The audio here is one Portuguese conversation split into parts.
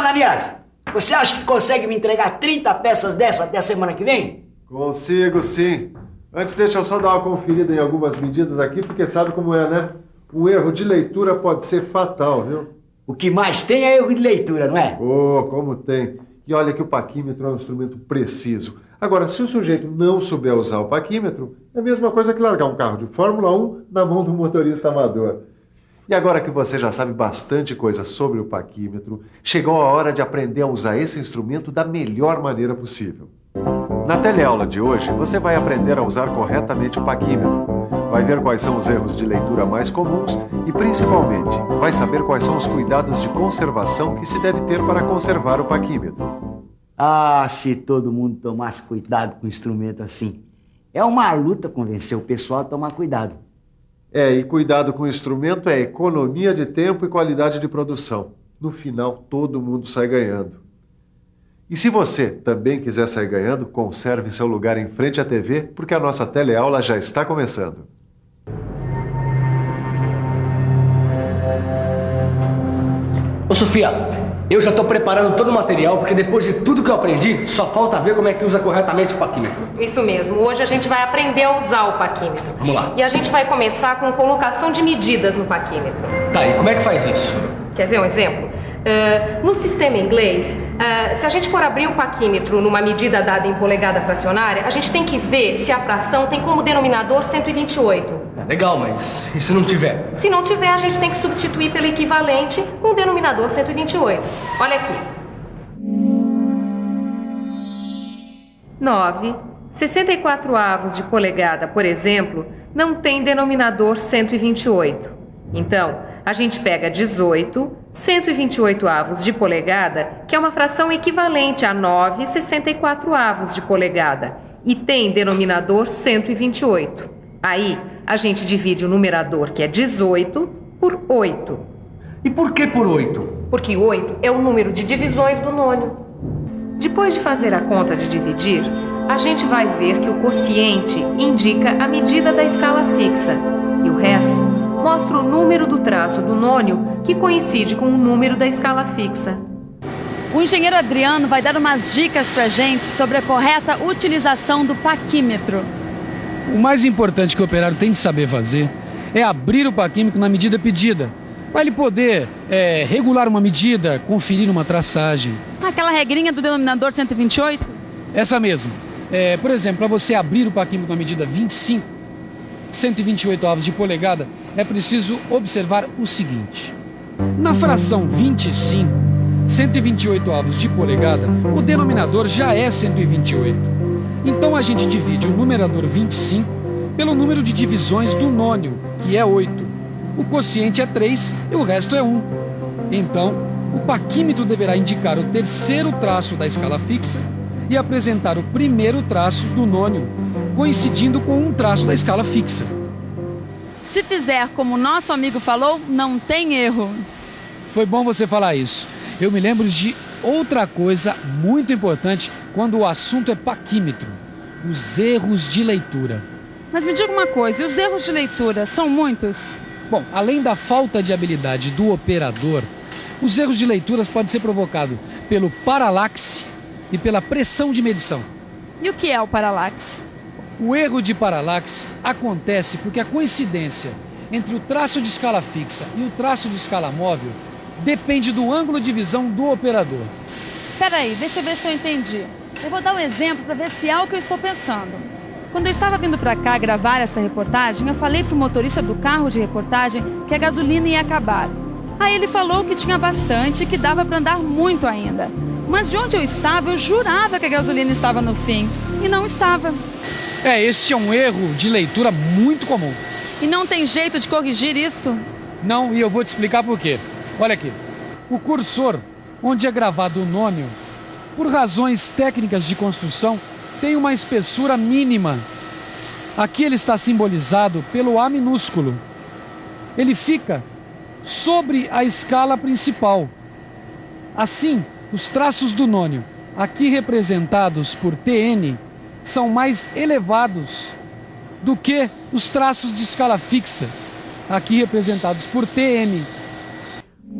Ananias, você acha que consegue me entregar 30 peças dessa até a semana que vem? Consigo, sim. Antes, deixa eu só dar uma conferida em algumas medidas aqui, porque sabe como é, né? Um erro de leitura pode ser fatal, viu? O que mais tem é erro de leitura, não é? Oh, como tem. E olha que o paquímetro é um instrumento preciso. Agora, se o sujeito não souber usar o paquímetro, é a mesma coisa que largar um carro de Fórmula 1 na mão do motorista amador. E agora que você já sabe bastante coisa sobre o paquímetro, chegou a hora de aprender a usar esse instrumento da melhor maneira possível. Na teleaula de hoje, você vai aprender a usar corretamente o paquímetro. Vai ver quais são os erros de leitura mais comuns e, principalmente, vai saber quais são os cuidados de conservação que se deve ter para conservar o paquímetro. Ah, se todo mundo tomasse cuidado com um instrumento assim. É uma luta convencer o pessoal a tomar cuidado. E cuidado com o instrumento é economia de tempo e qualidade de produção. No final, todo mundo sai ganhando. E se você também quiser sair ganhando, conserve seu lugar em frente à TV, porque a nossa teleaula já está começando. Ô Sofia, eu já estou preparando todo o material, porque depois de tudo que eu aprendi, só falta ver como é que usa corretamente o paquímetro. Isso mesmo, hoje a gente vai aprender a usar o paquímetro. Vamos lá. E a gente vai começar com colocação de medidas no paquímetro. Tá, e como é que faz isso? Quer ver um exemplo? No sistema inglês, se a gente for abrir o paquímetro numa medida dada em polegada fracionária, a gente tem que ver se a fração tem como denominador 128. Legal, mas e se não tiver? Se não tiver, a gente tem que substituir pelo equivalente com o denominador 128. Olha aqui. 9/64 de polegada, por exemplo, não tem denominador 128. Então, a gente pega 18/128 de polegada, que é uma fração equivalente a 9/64 de polegada, e tem denominador 128. Aí, a gente divide o numerador, que é 18, por 8. E por que por 8? Porque 8 é o número de divisões do nônio. Depois de fazer a conta de dividir, a gente vai ver que o quociente indica a medida da escala fixa, e o resto mostra o número do traço do nônio, que coincide com o número da escala fixa. O engenheiro Adriano vai dar umas dicas pra gente sobre a correta utilização do paquímetro. O mais importante que o operário tem de saber fazer é abrir o paquímetro na medida pedida, para ele poder regular uma medida, conferir uma traçagem. Aquela regrinha do denominador 128? Essa mesmo. Por exemplo, para você abrir o paquímetro na medida 25, 128 de polegada, é preciso observar o seguinte. Na fração 25, 128 de polegada, o denominador já é 128. Então a gente divide o numerador 25 pelo número de divisões do nônio, que é 8. O quociente é 3 e o resto é 1. Então, o paquímetro deverá indicar o terceiro traço da escala fixa e apresentar o primeiro traço do nônio, coincidindo com um traço da escala fixa. Se fizer como o nosso amigo falou, não tem erro. Foi bom você falar isso. Eu me lembro de outra coisa muito importante quando o assunto é paquímetro: os erros de leitura. Mas me diga uma coisa, e os erros de leitura são muitos? Bom, além da falta de habilidade do operador, os erros de leituras podem ser provocados pelo paralaxe e pela pressão de medição. E o que é o paralaxe? O erro de paralaxe acontece porque a coincidência entre o traço de escala fixa e o traço de escala móvel depende do ângulo de visão do operador. Peraí, deixa eu ver se eu entendi. Eu vou dar um exemplo para ver se é o que eu estou pensando. Quando eu estava vindo para cá gravar esta reportagem, eu falei para o motorista do carro de reportagem que a gasolina ia acabar. Aí ele falou que tinha bastante e que dava para andar muito ainda. Mas de onde eu estava, eu jurava que a gasolina estava no fim. E não estava. Esse é um erro de leitura muito comum. E não tem jeito de corrigir isto? Não, e eu vou te explicar por quê. Olha aqui. O cursor, onde é gravado o nônio, por razões técnicas de construção, tem uma espessura mínima. Aqui ele está simbolizado pelo A minúsculo. Ele fica sobre a escala principal. Assim, os traços do nônio, aqui representados por TN, são mais elevados do que os traços de escala fixa, aqui representados por TM.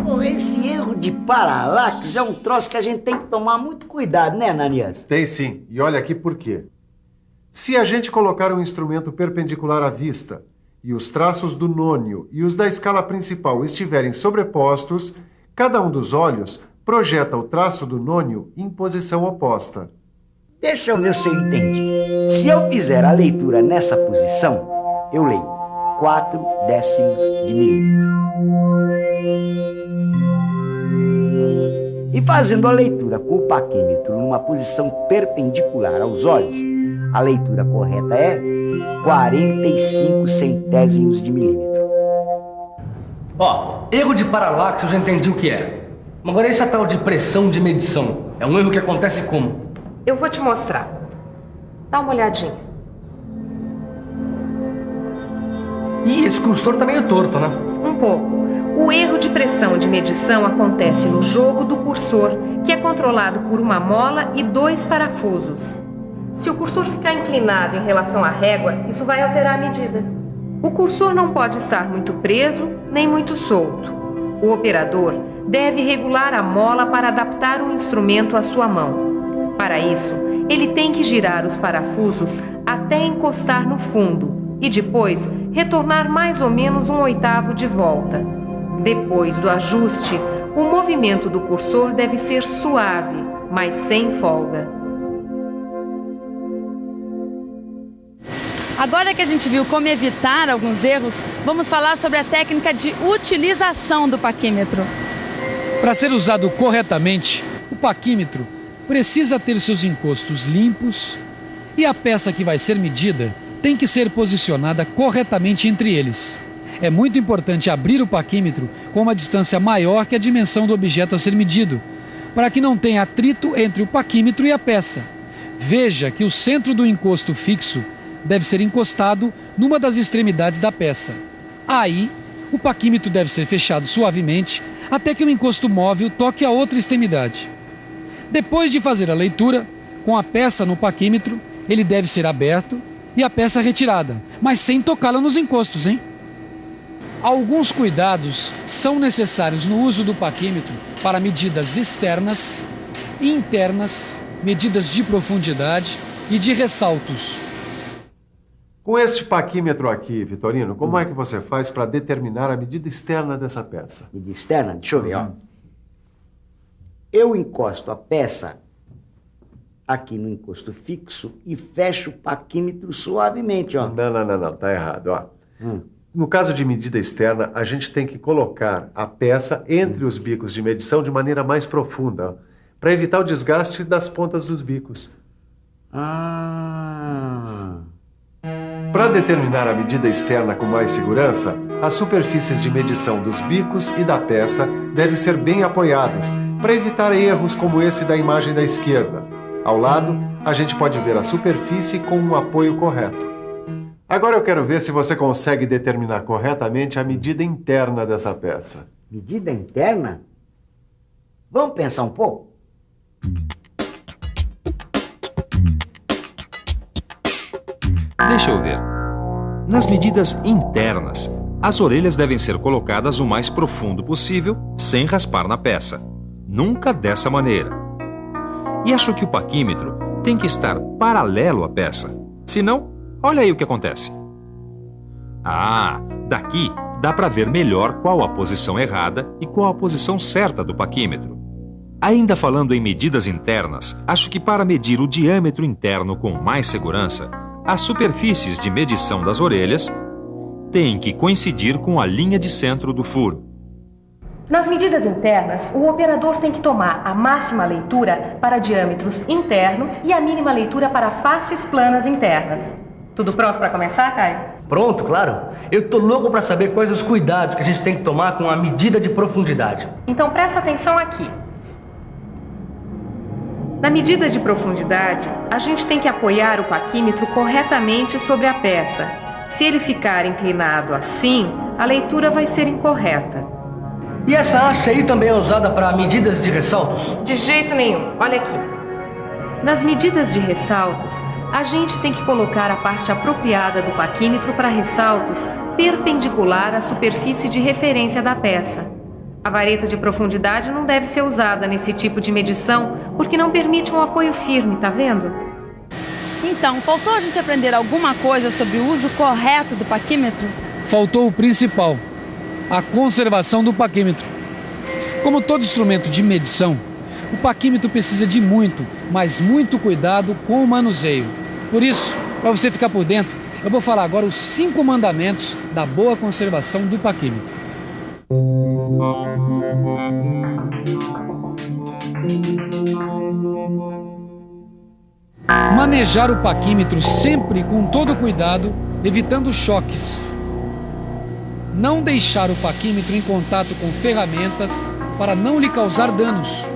Pô, esse erro de paralaxe é um troço que a gente tem que tomar muito cuidado, né, Ananias? Tem sim, e olha aqui por quê. Se a gente colocar um instrumento perpendicular à vista e os traços do nônio e os da escala principal estiverem sobrepostos, cada um dos olhos projeta o traço do nônio em posição oposta. Deixa eu ver se eu entendi. Se eu fizer a leitura nessa posição, eu leio 4 décimos de milímetro. E fazendo a leitura com o paquímetro numa posição perpendicular aos olhos, a leitura correta é 45 centésimos de milímetro. Ó, erro de paralaxe eu já entendi o que é. Mas agora essa tal de pressão de medição, é um erro que acontece como? Eu vou te mostrar. Dá uma olhadinha. Ih, esse cursor tá meio torto, né? Um pouco. O erro de pressão de medição acontece no jogo do cursor, que é controlado por uma mola e 2 parafusos. Se o cursor ficar inclinado em relação à régua, isso vai alterar a medida. O cursor não pode estar muito preso nem muito solto. O operador deve regular a mola para adaptar o instrumento à sua mão. Para isso, ele tem que girar os parafusos até encostar no fundo e depois retornar mais ou menos 1/8 de volta. Depois do ajuste, o movimento do cursor deve ser suave, mas sem folga. Agora que a gente viu como evitar alguns erros, vamos falar sobre a técnica de utilização do paquímetro. Para ser usado corretamente, o paquímetro precisa ter seus encostos limpos e a peça que vai ser medida tem que ser posicionada corretamente entre eles. É muito importante abrir o paquímetro com uma distância maior que a dimensão do objeto a ser medido, para que não tenha atrito entre o paquímetro e a peça. Veja que o centro do encosto fixo deve ser encostado numa das extremidades da peça. Aí, o paquímetro deve ser fechado suavemente até que o encosto móvel toque a outra extremidade. Depois de fazer a leitura, com a peça no paquímetro, ele deve ser aberto e a peça retirada, mas sem tocá-la nos encostos, hein? Alguns cuidados são necessários no uso do paquímetro para medidas externas, internas, medidas de profundidade e de ressaltos. Com este paquímetro aqui, Vitorino, como é que você faz para determinar a medida externa dessa peça? Medida externa? Deixa eu ver, ó. Eu encosto a peça aqui no encosto fixo e fecho o paquímetro suavemente, ó. Não, tá errado, ó. No caso de medida externa, a gente tem que colocar a peça entre os bicos de medição de maneira mais profunda, para evitar o desgaste das pontas dos bicos. Para determinar a medida externa com mais segurança, as superfícies de medição dos bicos e da peça devem ser bem apoiadas, para evitar erros como esse da imagem da esquerda. Ao lado, a gente pode ver a superfície com um apoio correto. Agora eu quero ver se você consegue determinar corretamente a medida interna dessa peça. Medida interna? Vamos pensar um pouco? Deixa eu ver. Nas medidas internas, as orelhas devem ser colocadas o mais profundo possível, sem raspar na peça. Nunca dessa maneira. E acho que o paquímetro tem que estar paralelo à peça. Senão, olha aí o que acontece. Daqui dá para ver melhor qual a posição errada e qual a posição certa do paquímetro. Ainda falando em medidas internas, acho que para medir o diâmetro interno com mais segurança, as superfícies de medição das orelhas têm que coincidir com a linha de centro do furo. Nas medidas internas, o operador tem que tomar a máxima leitura para diâmetros internos e a mínima leitura para faces planas internas. Tudo pronto para começar, Caio? Pronto, claro. Eu tô louco para saber quais os cuidados que a gente tem que tomar com a medida de profundidade. Então presta atenção aqui. Na medida de profundidade, a gente tem que apoiar o paquímetro corretamente sobre a peça. Se ele ficar inclinado assim, a leitura vai ser incorreta. E essa haste aí também é usada para medidas de ressaltos? De jeito nenhum. Olha aqui. Nas medidas de ressaltos, a gente tem que colocar a parte apropriada do paquímetro para ressaltos perpendicular à superfície de referência da peça. A vareta de profundidade não deve ser usada nesse tipo de medição porque não permite um apoio firme, tá vendo? Então, faltou a gente aprender alguma coisa sobre o uso correto do paquímetro? Faltou o principal, a conservação do paquímetro. Como todo instrumento de medição, o paquímetro precisa de muito, mas muito cuidado com o manuseio. Por isso, para você ficar por dentro, eu vou falar agora os 5 mandamentos da boa conservação do paquímetro. Manejar o paquímetro sempre com todo cuidado, evitando choques. Não deixar o paquímetro em contato com ferramentas para não lhe causar danos.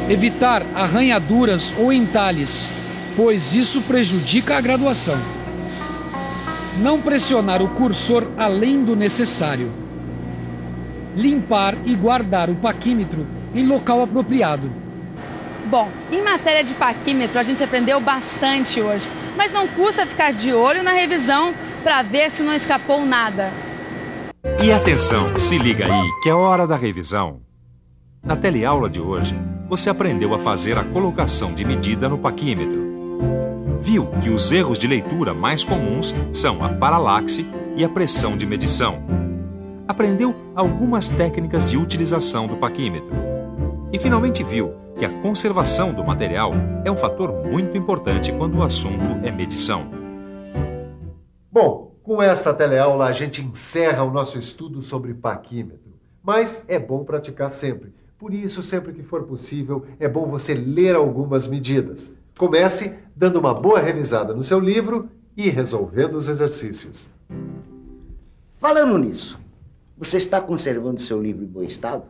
Evitar arranhaduras ou entalhes, pois isso prejudica a graduação. Não pressionar o cursor além do necessário. Limpar e guardar o paquímetro em local apropriado. Bom, em matéria de paquímetro a gente aprendeu bastante hoje, mas não custa ficar de olho na revisão para ver se não escapou nada. E atenção, se liga aí que é hora da revisão. Na teleaula de hoje, você aprendeu a fazer a colocação de medida no paquímetro. Viu que os erros de leitura mais comuns são a paralaxe e a pressão de medição. Aprendeu algumas técnicas de utilização do paquímetro. E finalmente viu que a conservação do material é um fator muito importante quando o assunto é medição. Bom, com esta teleaula a gente encerra o nosso estudo sobre paquímetro. Mas é bom praticar sempre. Por isso, sempre que for possível, é bom você ler algumas medidas. Comece dando uma boa revisada no seu livro e resolvendo os exercícios. Falando nisso, você está conservando seu livro em bom estado?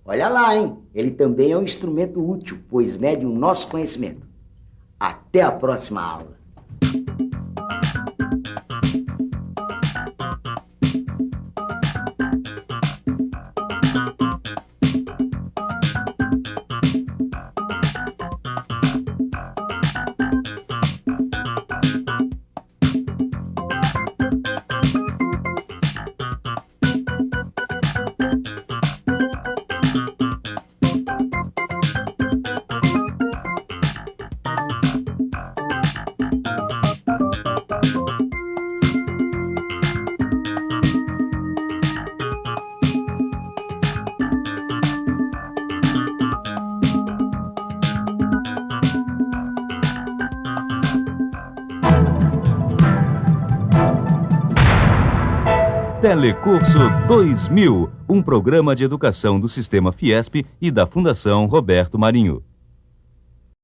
Olha lá, hein? Ele também é um instrumento útil, pois mede o nosso conhecimento. Até a próxima aula. Telecurso 2000, um programa de educação do Sistema Fiesp e da Fundação Roberto Marinho.